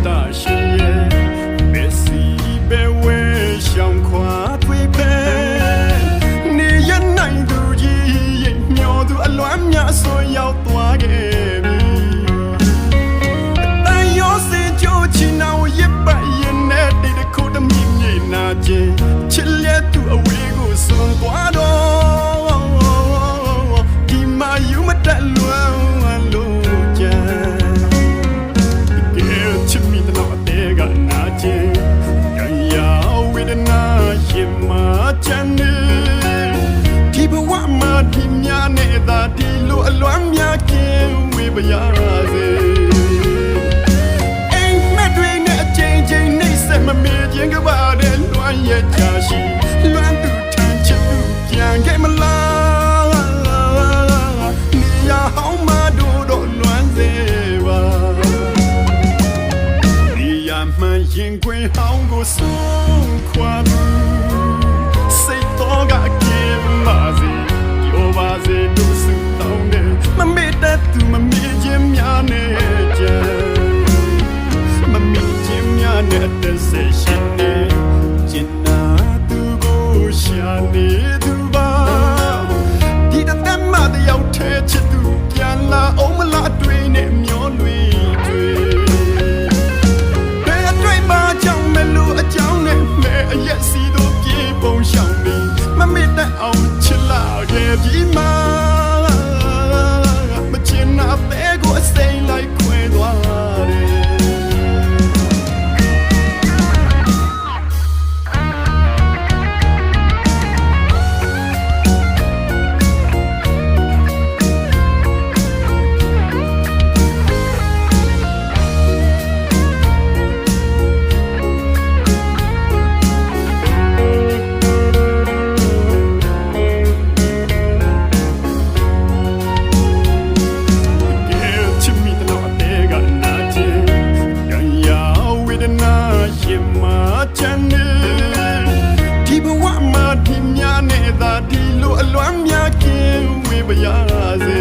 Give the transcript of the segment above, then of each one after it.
大深夜，别西别为相跨对白，你也难度一秒度乱呀，所要多给你。但有时就去那我一百也难得的口的秘密那件，起来都为我送多多，你妈有没得乱？ဒီများနဲ့သာဒီလိုအလွမ်းများကင်းဝေးပါရစေအိမ်မက်တွေနဲ့အချိန်ချင်းနှိမ့်ဆက်မမေ့ခြင်းကပါတဲ့လွမ်းရဲ့ချာရှိလွမ်းသူထမ်းချစ်သူပြန်ခဲ့မလားနေရဟောင်းမတို့တော့လွမ်းစေပါဒီရမှန်ရင်ခွင်ဟောင်းကိုဆုံးခွာသူစိတ်တော်ကကင်းပါစေပါစေတို့စုတောင်းတယ်မမေ့တတ်သူမမေ့ခြင်းများနဲ့ကြံမမေ့ခြင်းများနဲ့တစ်စိတ်ရှိနေကျင်နာသူကိုရှာနေသူပါဒီတသက်မှတယောက်ထဲချစ်သူပြန်လာအောင်မလားတွေ့နေမျောလွေတွေဘယ်အတွေ့ပါကြောင့်မလို့အကြောင်းနဲ့မဲ့အရက်စီတို့ပြေပုံရှောင်နေမမေ့တတ်အောင်ချစ်လာခဲ့ပြီမှာမချင်နာတဲ့ကိုအစိမ်းလိုက်ခွဲသွားတယ်ဒီလိုအလွမ်းများကင်းဝေးပါရစေ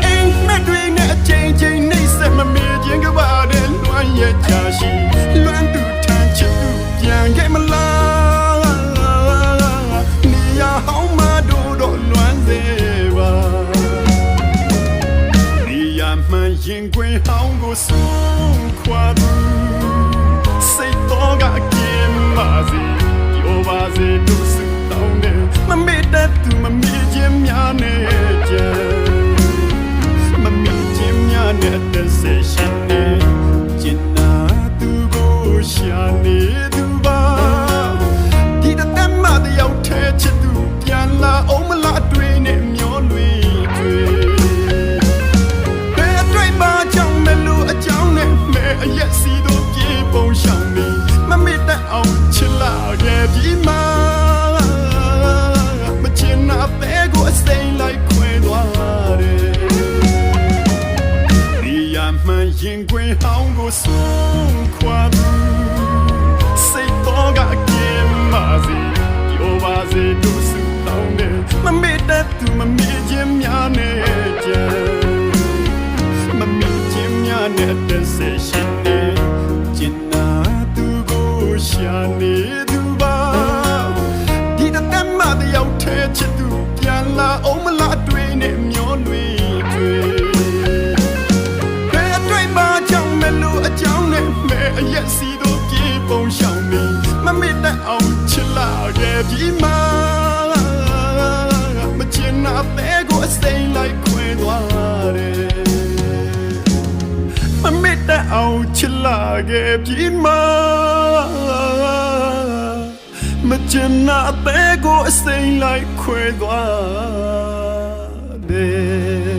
အိမ်မက်တွေနဲ့အချိန်ချင်းနှိမ့်ဆက်မမေ့ခြင်းကပါတဲ့လွမ်းရဲ့ချာရှိလွမ်းသူထမ်းချစ်သူပြန်ခဲ့မလားနေရဟောင်းမတို့တော့လွမ်းစေပါဒီရမှန်ရင်ခွင်ဟောင်းကိုဆုံးခွာသူစိတ်တော်ကကင်းပါစေပြောပါစေတို့မမေ့တတ်သူမမေ့ခြင်းများနဲ့ကြံမမေ့ခြင်းများနဲ့တစ်စိတ်ရှိနေကျင်နာသူကိုရှာနေသူပါဒီတသက်မှတယောက်ထဲချစ်သူပြန်လာအောင်မလားတွေ့နေမျောလွေတွေဘယ်အတွေ့ပါကြောင့်မလို့အကြောင်းနဲ့မဲ့အရက်စီတို့ပြေပုံရှောင်နေမမေ့တတ်အောင်ချစ်လာခဲ့ပြီမှာနာတဲ့ကိုအစိမ်းလိုက်ခွဲသွားတယ်ဒီရမှန်ရင်ခွင်ဟောင်းကိုဆုံးခွာသူစိတ်တော်ကကင်းပါစေပြောပါစေတို့စုတောင်းတယ်မမေ့တတ်သူမမေ့ခြင်းများနဲ့ကြံမမေ့ခြင်းများနဲ့တစ်စိတ်ရှိနေကျင်နာသူကိုရှာနေသူပါဒီတသက်မှတယောက်ထဲချစ်သူပြန်လာအောင်မလားတွေ့နေမျောလွေတွေဘယ်အတွေ့ပါကြောင့်မလို့အကြောင်းနဲ့မဲ့အရက်စီတို့ပြေပုံရှောင်နေမမေ့တတ်အောင်ချစ်လာခဲ့ပြီမှာမချင်နာတဲ့ကိုအစိမ်းလိုက်ခွဲသွားတယ်မမေ့တတ်အောင်ချစ်လာခဲ့ပြီမှာမချင်နာတဲ့ကိုအစိမ်းလိုက်ခွဲသွားတယ်